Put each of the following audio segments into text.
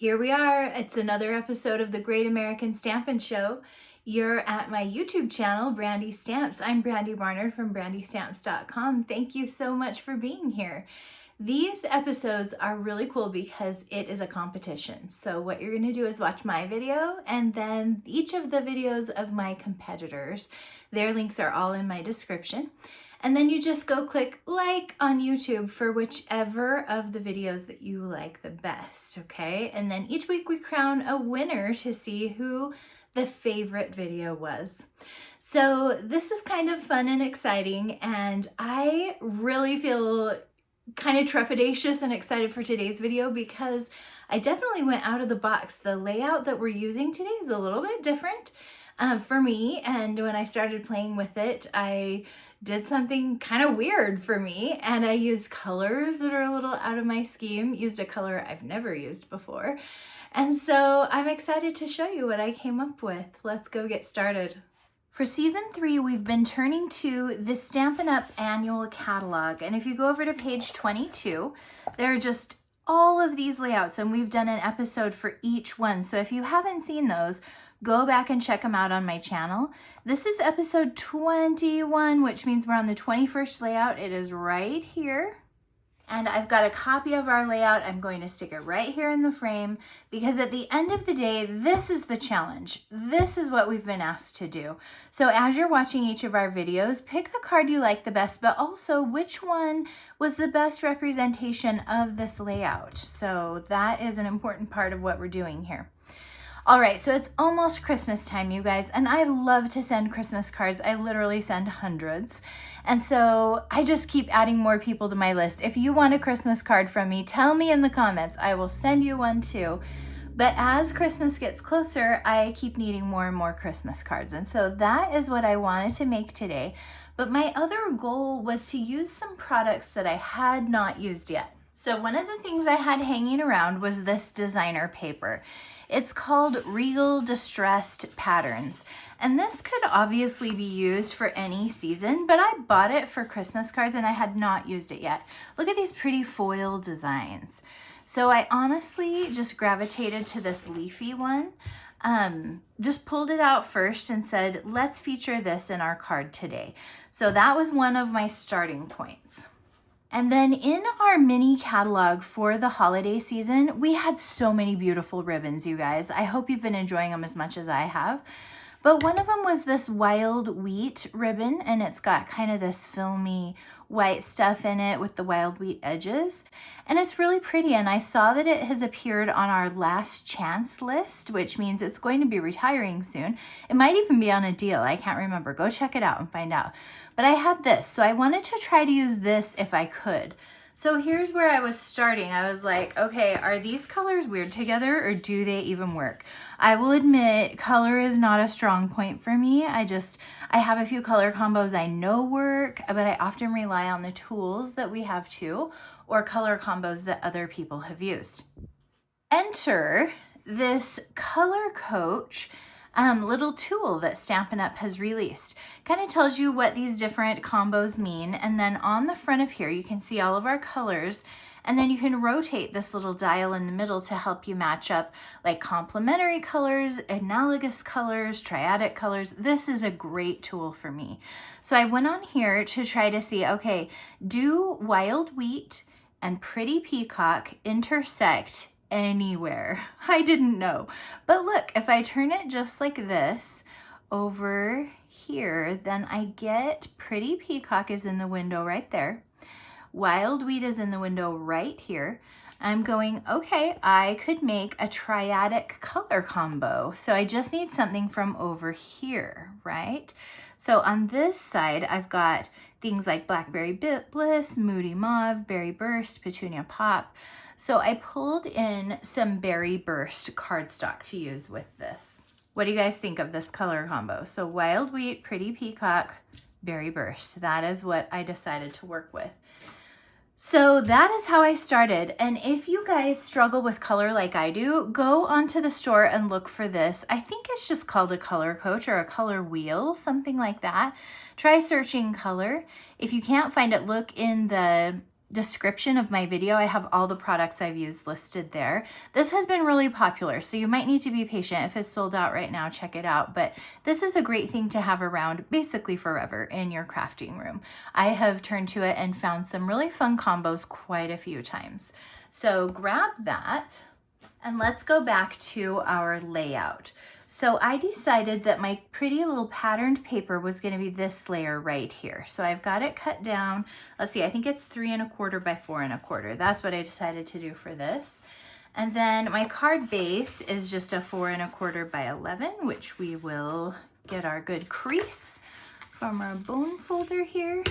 Here we are. It's another episode of the Great American Stampin Show. You're at my YouTube channel, Brandy Stamps. I'm Brandy Barnard from brandystamps.com. Thank you so much for being here. These episodes are really cool because it is a competition. So what you're going to do is watch my video and then each of the videos of my competitors. Their links are all in my description. And then you just go click like on YouTube for whichever of the videos that you like the best, okay? And then each week we crown a winner to see who the favorite video was. So this is kind of fun and exciting, and I really feel kind of trepidatious and excited for today's video because I definitely went out of the box. The layout that we're using today is a little bit different for me, and when I started playing with it, I did something kind of weird for me, and I used colors that are a little out of my scheme, used a color I've never used before, and so I'm excited to show you what I came up with. Let's go get started. For season 3, we've been turning to the Stampin' Up! Annual catalog, and if you go over to page 22, there are just all of these layouts, and we've done an episode for each one, so if you haven't seen those, go back and check them out on my channel. This is episode 21, which means we're on the 21st layout. It is right here. And I've got a copy of our layout. I'm going to stick it right here in the frame because at the end of the day, this is the challenge. This is what we've been asked to do. So as you're watching each of our videos, pick the card you like the best, but also which one was the best representation of this layout. So that is an important part of what we're doing here. All right, so it's almost Christmas time, you guys, and I love to send Christmas cards. I literally send hundreds. And so I just keep adding more people to my list. If you want a Christmas card from me, tell me in the comments. I will send you one too. But as Christmas gets closer, I keep needing more and more Christmas cards. And so that is what I wanted to make today. But my other goal was to use some products that I had not used yet. So one of the things I had hanging around was this designer paper. It's called Regal Distressed Patterns, and this could obviously be used for any season, but I bought it for Christmas cards and I had not used it yet. Look at these pretty foil designs. So I honestly just gravitated to this leafy one. Just pulled it out first and said, let's feature this in our card today. So that was one of my starting points. And then in our mini catalog for the holiday season, we had so many beautiful ribbons, you guys. I hope you've been enjoying them as much as I have. But one of them was this wild wheat ribbon, and it's got kind of this filmy white stuff in it with the wild wheat edges. And it's really pretty, and I saw that it has appeared on our last chance list, which means it's going to be retiring soon. It might even be on a deal. I can't remember. Go check it out and find out. But I had this, so I wanted to try to use this if I could. So here's where I was starting. I was like, okay, are these colors weird together or do they even work? I will admit color is not a strong point for me. I have a few color combos I know work, but I often rely on the tools that we have too, or color combos that other people have used. Enter this Color Coach little tool that Stampin' Up! Has released. Kind of tells you what these different combos mean, and then on the front of here you can see all of our colors, and then you can rotate this little dial in the middle to help you match up like complementary colors, analogous colors, triadic colors. This is a great tool for me. So I went on here to try to see, okay, do Wild Wheat and Pretty Peacock intersect anywhere? I didn't know. But look, if I turn it just like this over here, then I get Pretty Peacock is in the window right there. Wild Wheat is in the window right here. I'm going, okay, I could make a triadic color combo. So I just need something from over here, right? So on this side, I've got things like Blackberry Bliss, Moody Mauve, Berry Burst, Petunia Pop. So I pulled in some Berry Burst cardstock to use with this. What do you guys think of this color combo? So Wild Wheat, Pretty Peacock, Berry Burst. That is what I decided to work with. So that is how I started. And if you guys struggle with color like I do, go onto the store and look for this. I think it's just called a color coach or a color wheel, something like that. Try searching color. If you can't find it, look in the description of my video, I have all the products I've used listed there. This has been really popular, so you might need to be patient. If it's sold out right now, check it out. But this is a great thing to have around basically forever in your crafting room. I have turned to it and found some really fun combos quite a few times. So grab that and let's go back to our layout. So I decided that my pretty little patterned paper was going to be this layer right here. So I've got it cut down. Let's see, I think it's 3 1/4 by 4 1/4. That's what I decided to do for this. And then my card base is just a 4 1/4 by 11, which we will get our good crease from our bone folder here.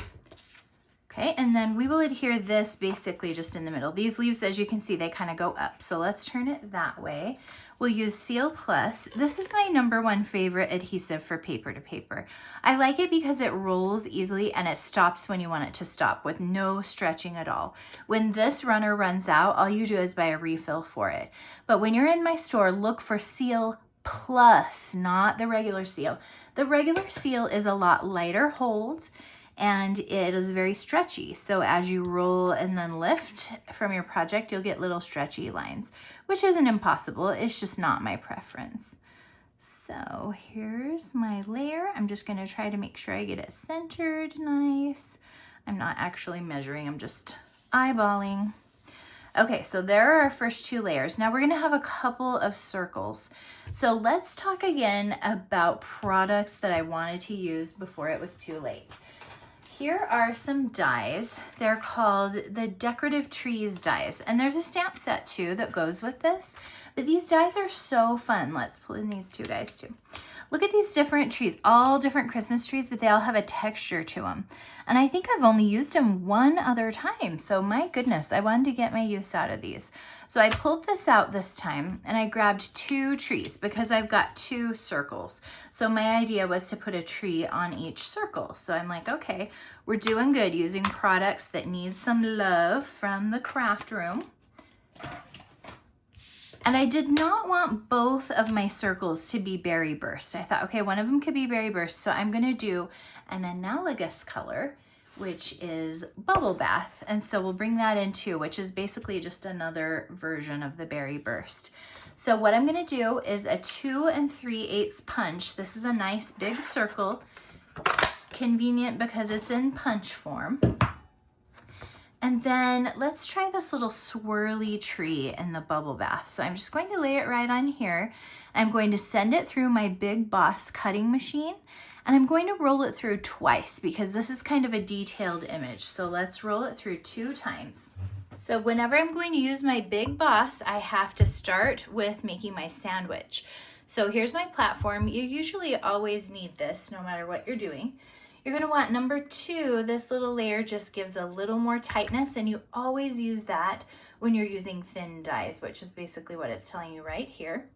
Okay, and then we will adhere this basically just in the middle. These leaves, as you can see, they kind of go up. So let's turn it that way. We'll use Seal Plus. This is my #1 favorite adhesive for paper to paper. I like it because it rolls easily and it stops when you want it to stop with no stretching at all. When this runner runs out, all you do is buy a refill for it. But when you're in my store, look for Seal Plus, not the regular Seal. The regular Seal is a lot lighter hold, and it is very stretchy. So as you roll and then lift from your project, you'll get little stretchy lines, which isn't impossible. It's just not my preference. So here's my layer. I'm just gonna try to make sure I get it centered nice. I'm not actually measuring, I'm just eyeballing. Okay, so there are our first 2 layers. Now we're gonna have a couple of circles. So let's talk again about products that I wanted to use before it was too late. Here are some dies. They're called the Decorative Trees dies. And there's a stamp set too that goes with this. But these dies are so fun. Let's pull in these 2 guys too. Look at these different trees, all different Christmas trees, but they all have a texture to them. And I think I've only used them 1 other time. So my goodness, I wanted to get my use out of these. So I pulled this out this time and I grabbed 2 trees because I've got 2 circles. So my idea was to put a tree on each circle. So I'm like, okay, we're doing good using products that need some love from the craft room. And I did not want both of my circles to be berry burst. I thought, okay, one of them could be berry burst, so I'm gonna do an analogous color, which is Bubble Bath. And so we'll bring that in too, which is basically just another version of the berry burst. So what I'm gonna do is a 2 3/8 punch. This is a nice big circle, convenient because it's in punch form. And then let's try this little swirly tree in the bubble bath. So I'm just going to lay it right on here. I'm going to send it through my Big Boss cutting machine, and I'm going to roll it through twice because this is kind of a detailed image. So let's roll it through 2 times. So whenever I'm going to use my Big Boss, I have to start with making my sandwich. So here's my platform. You usually always need this no matter what you're doing. You're gonna want #2, this little layer just gives a little more tightness, and you always use that when you're using thin dies, which is basically what it's telling you right here.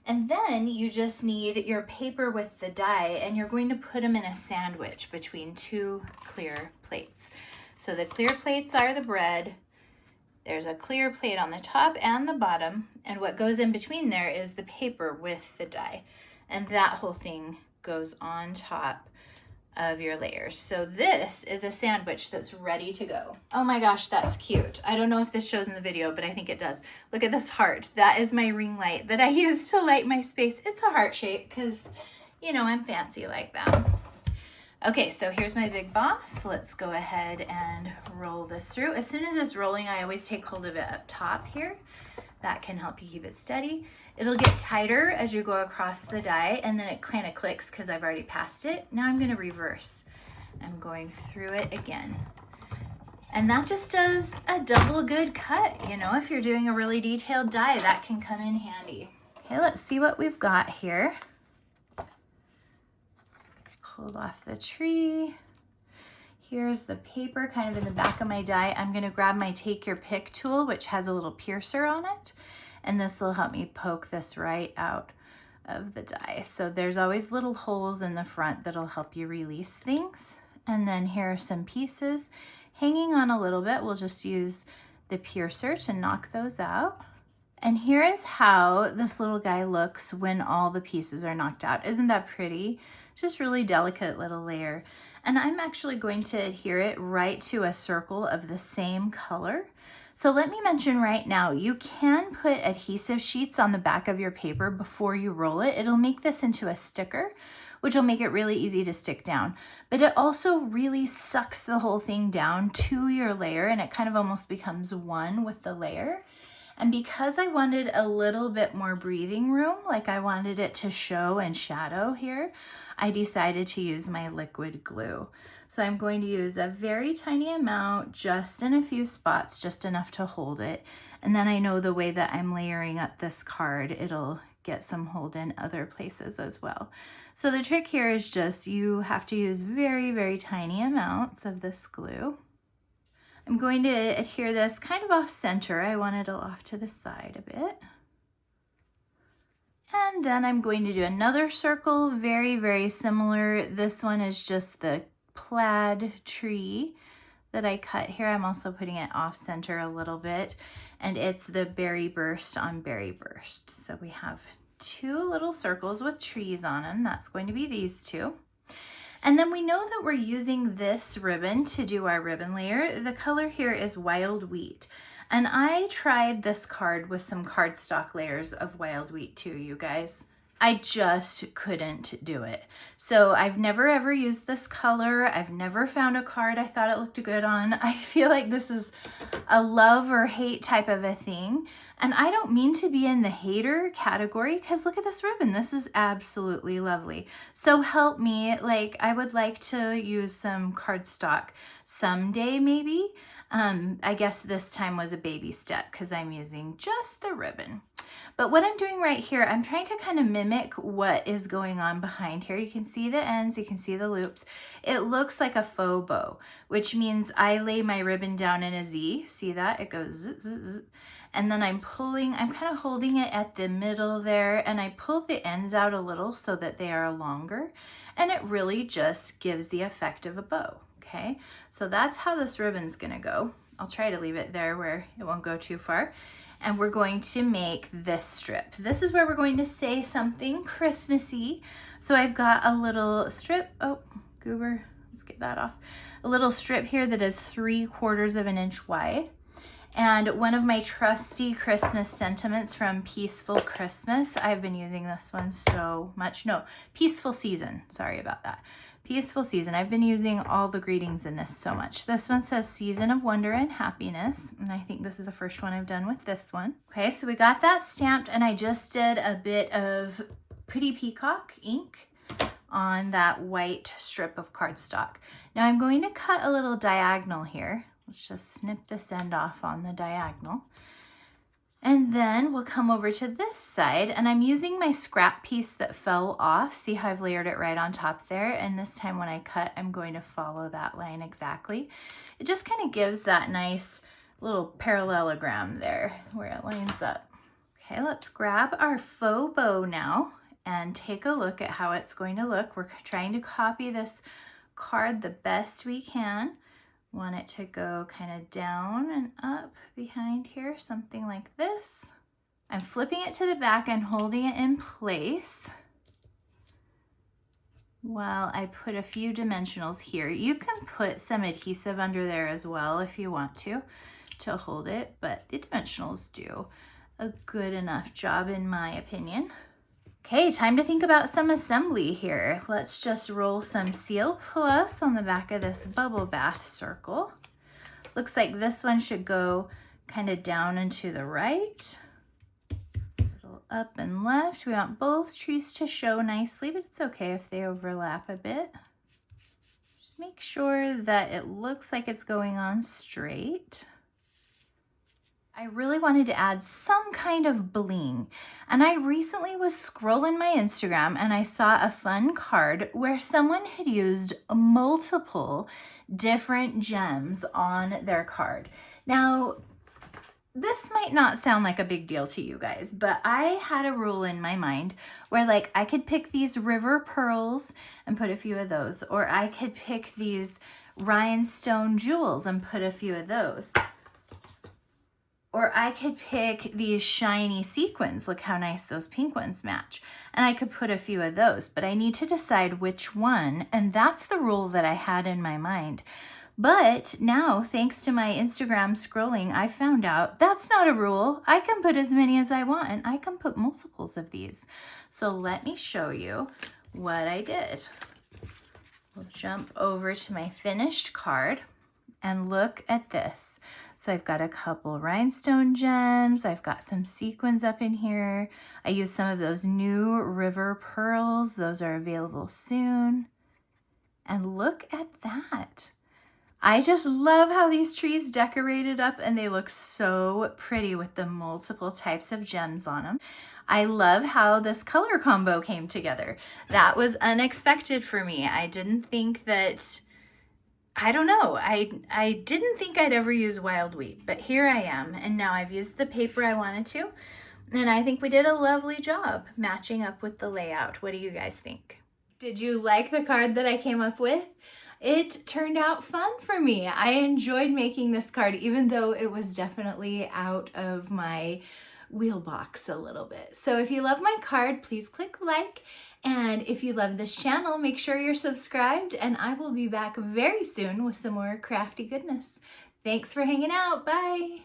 And then you just need your paper with the die, and you're going to put them in a sandwich between 2 clear plates. So the clear plates are the bread. There's a clear plate on the top and the bottom, and what goes in between there is the paper with the die. And that whole thing goes on top of your layers. So this is a sandwich that's ready to go. Oh my gosh, that's cute. I don't know if this shows in the video, but I think it does. Look at this heart. That is my ring light that I use to light my space. It's a heart shape because, you know, I'm fancy like that. Okay, so here's my Big Boss. Let's go ahead and roll this through. As soon as it's rolling, I always take hold of it up top here. That can help you keep it steady. It'll get tighter as you go across the die, and then it kind of clicks because I've already passed it. Now I'm gonna reverse. I'm going through it again. And that just does a double good cut. You know, if you're doing a really detailed die, that can come in handy. Okay, let's see what we've got here. Pull off the tree. Here's the paper kind of in the back of my die. I'm gonna grab my Take Your Pick tool, which has a little piercer on it. And this will help me poke this right out of the die. So there's always little holes in the front that'll help you release things. And then here are some pieces hanging on a little bit. We'll just use the piercer to knock those out. And here is how this little guy looks when all the pieces are knocked out. Isn't that pretty? Just really delicate little layer. And I'm actually going to adhere it right to a circle of the same color. So let me mention right now, you can put adhesive sheets on the back of your paper before you roll it. It'll make this into a sticker, which will make it really easy to stick down. But it also really sucks the whole thing down to your layer, and it kind of almost becomes one with the layer. And because I wanted a little bit more breathing room, like I wanted it to show and shadow here, I decided to use my liquid glue. So I'm going to use a very tiny amount, just in a few spots, just enough to hold it. And then I know the way that I'm layering up this card, it'll get some hold in other places as well. So the trick here is just you have to use very, very tiny amounts of this glue. I'm going to adhere this kind of off center. I want it off to the side a bit. And then I'm going to do another circle, very, very similar. This one is just the plaid tree that I cut here. I'm also putting it off center a little bit, and it's the berry burst on berry burst. So we have two little circles with trees on them. That's going to be these two. And then we know that we're using this ribbon to do our ribbon layer. The color here is Wild Wheat. And I tried this card with some cardstock layers of Wild Wheat too, you guys. I just couldn't do it. So I've never ever used this color. I've never found a card I thought it looked good on. I feel like this is a love or hate type of a thing. And I don't mean to be in the hater category, because look at this ribbon. This is absolutely lovely. So help me, like I would like to use some cardstock someday maybe. I guess this time was a baby step because I'm using just the ribbon. But what I'm doing right here, I'm trying to kind of mimic what is going on behind here. You can see the ends, you can see the loops. It looks like a faux bow, which means I lay my ribbon down in a Z. See that? It goes zzz, zzz, zzz. And then I'm kind of holding it at the middle there, and I pull the ends out a little so that they are longer, and it really just gives the effect of a bow. Okay, so that's how this ribbon's gonna go. I'll try to leave it there where it won't go too far. And we're going to make this strip. This is where we're going to say something Christmassy. So I've got a little strip, oh, goober, let's get that off. A little strip here that is 3/4 of an inch wide. And one of my trusty Christmas sentiments from Peaceful Christmas, I've been using this one so much. No, Peaceful Season, sorry about that. Peaceful Season. I've been using all the greetings in this so much. This one says Season of Wonder and Happiness, and I think this is the first one I've done with this one. Okay, so we got that stamped, and I just did a bit of Pretty Peacock ink on that white strip of cardstock. Now I'm going to cut a little diagonal here. Let's just snip this end off on the diagonal. And then we'll come over to this side, and I'm using my scrap piece that fell off. See how I've layered it right on top there? And this time when I cut, I'm going to follow that line exactly. It just kind of gives that nice little parallelogram there where it lines up. Okay, let's grab our faux bow now and take a look at how it's going to look. We're trying to copy this card the best we can. Want it to go kind of down and up behind here, something like this. I'm flipping it to the back and holding it in place while I put a few dimensionals here. You can put some adhesive under there as well if you want to hold it, but the dimensionals do a good enough job in my opinion. Okay, time to think about some assembly here. Let's just roll some Seal Plus on the back of this bubble bath circle. Looks like this one should go kind of down and to the right, a little up and left. We want both trees to show nicely, but it's okay if they overlap a bit. Just make sure that it looks like it's going on straight. I really wanted to add some kind of bling, and I recently was scrolling my Instagram and I saw a fun card where someone had used multiple different gems on their card. Now, this might not sound like a big deal to you guys, but I had a rule in my mind where like I could pick these river pearls and put a few of those, or I could pick these rhinestone jewels and put a few of those. Or I could pick these shiny sequins. Look how nice those pink ones match. And I could put a few of those, but I need to decide which one. And that's the rule that I had in my mind. But now, thanks to my Instagram scrolling, I found out that's not a rule. I can put as many as I want, and I can put multiples of these. So let me show you what I did. We'll jump over to my finished card and look at this. So I've got a couple rhinestone gems. I've got some sequins up in here. I used some of those new river pearls. Those are available soon. And look at that. I just love how these trees decorated up, and they look so pretty with the multiple types of gems on them. I love how this color combo came together. That was unexpected for me. I didn't think that, I don't know, I didn't think I'd ever use wild wheat, but here I am, and now I've used the paper I wanted to, and I think we did a lovely job matching up with the layout. What do you guys think? Did you like the card that I came up with? It turned out fun for me. I enjoyed making this card, even though it was definitely out of my wheel box a little bit. So if you love my card, please click like. And if you love this channel, make sure you're subscribed, and I will be back very soon with some more crafty goodness. Thanks for hanging out. Bye.